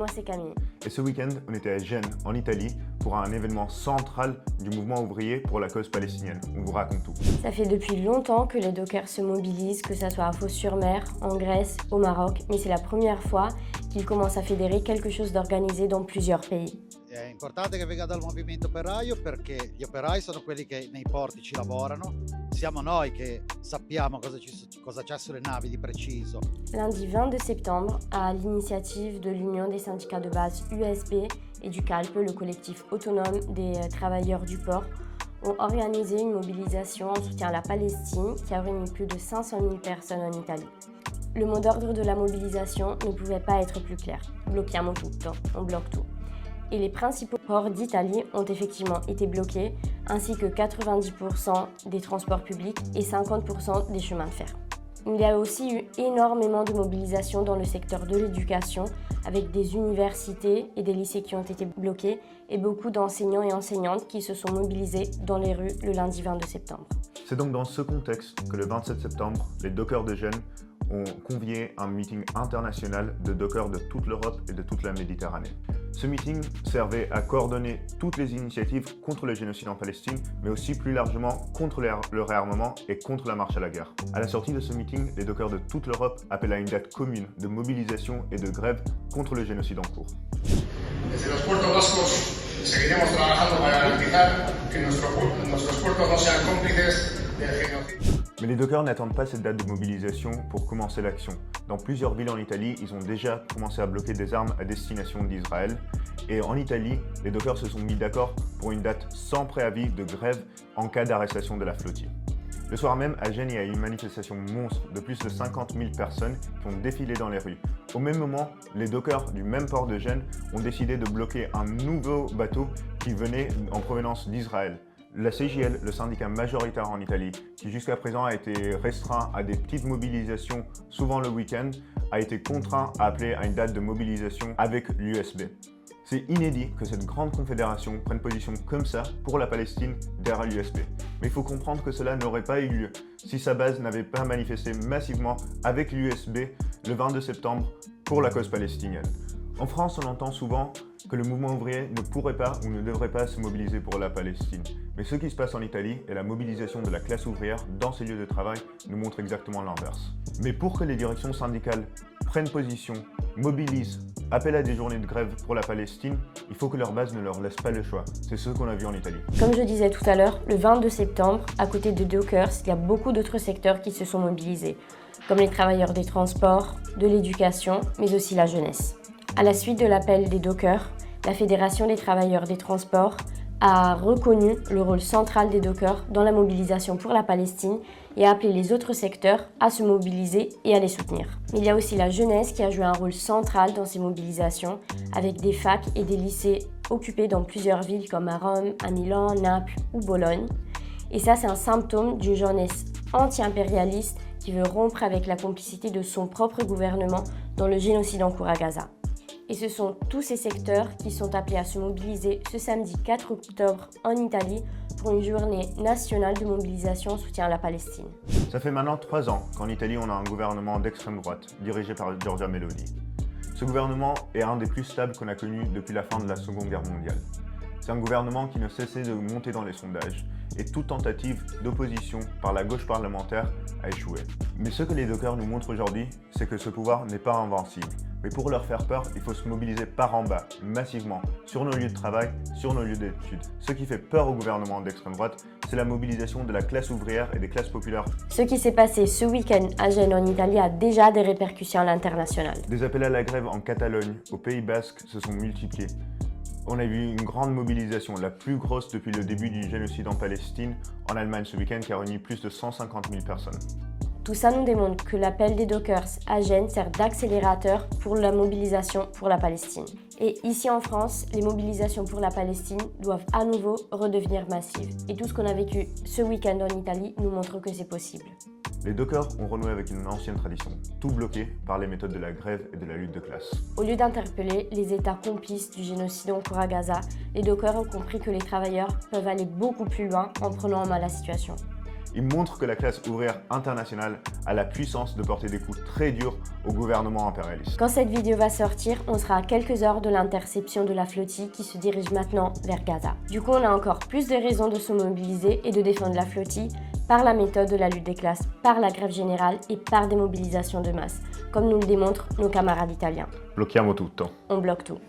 moi c'est Camille. Et ce week-end, on était à Gênes, en Italie, pour un événement central du mouvement ouvrier pour la cause palestinienne. On vous raconte tout. Ça fait depuis longtemps que les dockers se mobilisent, que ce soit à Fos-sur-Mer, en Grèce, au Maroc, mais c'est la première fois qu'ils commencent à fédérer quelque chose d'organisé dans plusieurs pays. È importante che venga dal movimento operaio perché gli operai sono quelli che nei porti ci lavorano, siamo noi che sappiamo cosa c'è sulle navi di preciso. Lundi 22 septembre, à l'initiative de l'Union des syndicats de base USB et du CALPE, le collectif autonome des travailleurs du port, ont organisé une mobilisation en soutien à la Palestine qui a réuni plus de 500 000 personnes en Italie. Le mot d'ordre de la mobilisation ne pouvait pas être plus clair. Blocchiamo tutto, on bloque tout. Et les principaux ports d'Italie ont effectivement été bloqués, ainsi que 90% des transports publics et 50% des chemins de fer. Il y a aussi eu énormément de mobilisation dans le secteur de l'éducation, avec des universités et des lycées qui ont été bloqués et beaucoup d'enseignants et enseignantes qui se sont mobilisés dans les rues le lundi 22 septembre. C'est donc dans ce contexte que le 27 septembre, les dockers de Gênes ont convié un meeting international de dockers de toute l'Europe et de toute la Méditerranée. Ce meeting servait à coordonner toutes les initiatives contre le génocide en Palestine, mais aussi plus largement contre le réarmement et contre la marche à la guerre. À la sortie de ce meeting, les dockers de toute l'Europe appellent à une date commune de mobilisation et de grève contre le génocide en cours. Desde los puertos vascos seguiremos trabajando para garantizar que nuestros puertos no sean cómplices del genocidio. Mais les dockers n'attendent pas cette date de mobilisation pour commencer l'action. Dans plusieurs villes en Italie, ils ont déjà commencé à bloquer des armes à destination d'Israël. Et en Italie, les dockers se sont mis d'accord pour une date sans préavis de grève en cas d'arrestation de la flottille. Le soir même, à Gênes, il y a eu une manifestation monstre de plus de 50 000 personnes qui ont défilé dans les rues. Au même moment, les dockers du même port de Gênes ont décidé de bloquer un nouveau bateau qui venait en provenance d'Israël. La CGIL, le syndicat majoritaire en Italie, qui jusqu'à présent a été restreint à des petites mobilisations, souvent le week-end, a été contraint à appeler à une date de mobilisation avec l'USB. C'est inédit que cette grande confédération prenne position comme ça pour la Palestine derrière l'USB. Mais il faut comprendre que cela n'aurait pas eu lieu si sa base n'avait pas manifesté massivement avec l'USB le 22 septembre pour la cause palestinienne. En France, on entend souvent que le mouvement ouvrier ne pourrait pas ou ne devrait pas se mobiliser pour la Palestine. Mais ce qui se passe en Italie et la mobilisation de la classe ouvrière dans ces lieux de travail nous montre exactement l'inverse. Mais pour que les directions syndicales prennent position, mobilisent, appellent à des journées de grève pour la Palestine, il faut que leur base ne leur laisse pas le choix. C'est ce qu'on a vu en Italie. Comme je disais tout à l'heure, le 22 septembre, à côté de dockers, il y a beaucoup d'autres secteurs qui se sont mobilisés, comme les travailleurs des transports, de l'éducation, mais aussi la jeunesse. À la suite de l'appel des dockers, la Fédération des travailleurs des transports a reconnu le rôle central des dockers dans la mobilisation pour la Palestine et a appelé les autres secteurs à se mobiliser et à les soutenir. Mais il y a aussi la jeunesse qui a joué un rôle central dans ces mobilisations, avec des facs et des lycées occupés dans plusieurs villes comme à Rome, à Milan, Naples ou Bologne. Et ça, c'est un symptôme d'une jeunesse anti-impérialiste qui veut rompre avec la complicité de son propre gouvernement dans le génocide en cours à Gaza. Et ce sont tous ces secteurs qui sont appelés à se mobiliser ce samedi 4 octobre en Italie pour une journée nationale de mobilisation en soutien à la Palestine. Ça fait maintenant 3 ans qu'en Italie, on a un gouvernement d'extrême droite, dirigé par Giorgia Meloni. Ce gouvernement est un des plus stables qu'on a connu depuis la fin de la Seconde Guerre mondiale. C'est un gouvernement qui ne cessait de monter dans les sondages et toute tentative d'opposition par la gauche parlementaire a échoué. Mais ce que les dockers nous montrent aujourd'hui, c'est que ce pouvoir n'est pas invincible. Mais pour leur faire peur, il faut se mobiliser par en bas, massivement, sur nos lieux de travail, sur nos lieux d'études. Ce qui fait peur au gouvernement d'extrême droite, c'est la mobilisation de la classe ouvrière et des classes populaires. Ce qui s'est passé ce week-end à Gênes en Italie a déjà des répercussions à l'international. Des appels à la grève en Catalogne, au Pays Basque, se sont multipliés. On a vu une grande mobilisation, la plus grosse depuis le début du génocide en Palestine, en Allemagne ce week-end, qui a réuni plus de 150 000 personnes. Tout ça nous démontre que l'appel des dockers à Gênes sert d'accélérateur pour la mobilisation pour la Palestine. Et ici en France, les mobilisations pour la Palestine doivent à nouveau redevenir massives. Et tout ce qu'on a vécu ce week-end en Italie nous montre que c'est possible. Les dockers ont renoué avec une ancienne tradition, tout bloqué par les méthodes de la grève et de la lutte de classe. Au lieu d'interpeller les États complices du génocide en cours à Gaza, les dockers ont compris que les travailleurs peuvent aller beaucoup plus loin en prenant en main la situation. Il montre que la classe ouvrière internationale a la puissance de porter des coups très durs au gouvernement impérialiste. Quand cette vidéo va sortir, on sera à quelques heures de l'interception de la flottille qui se dirige maintenant vers Gaza. Du coup, on a encore plus de raisons de se mobiliser et de défendre la flottille par la méthode de la lutte des classes, par la grève générale et par des mobilisations de masse, comme nous le démontrent nos camarades italiens. Blocchiamo tutto. On bloque tout.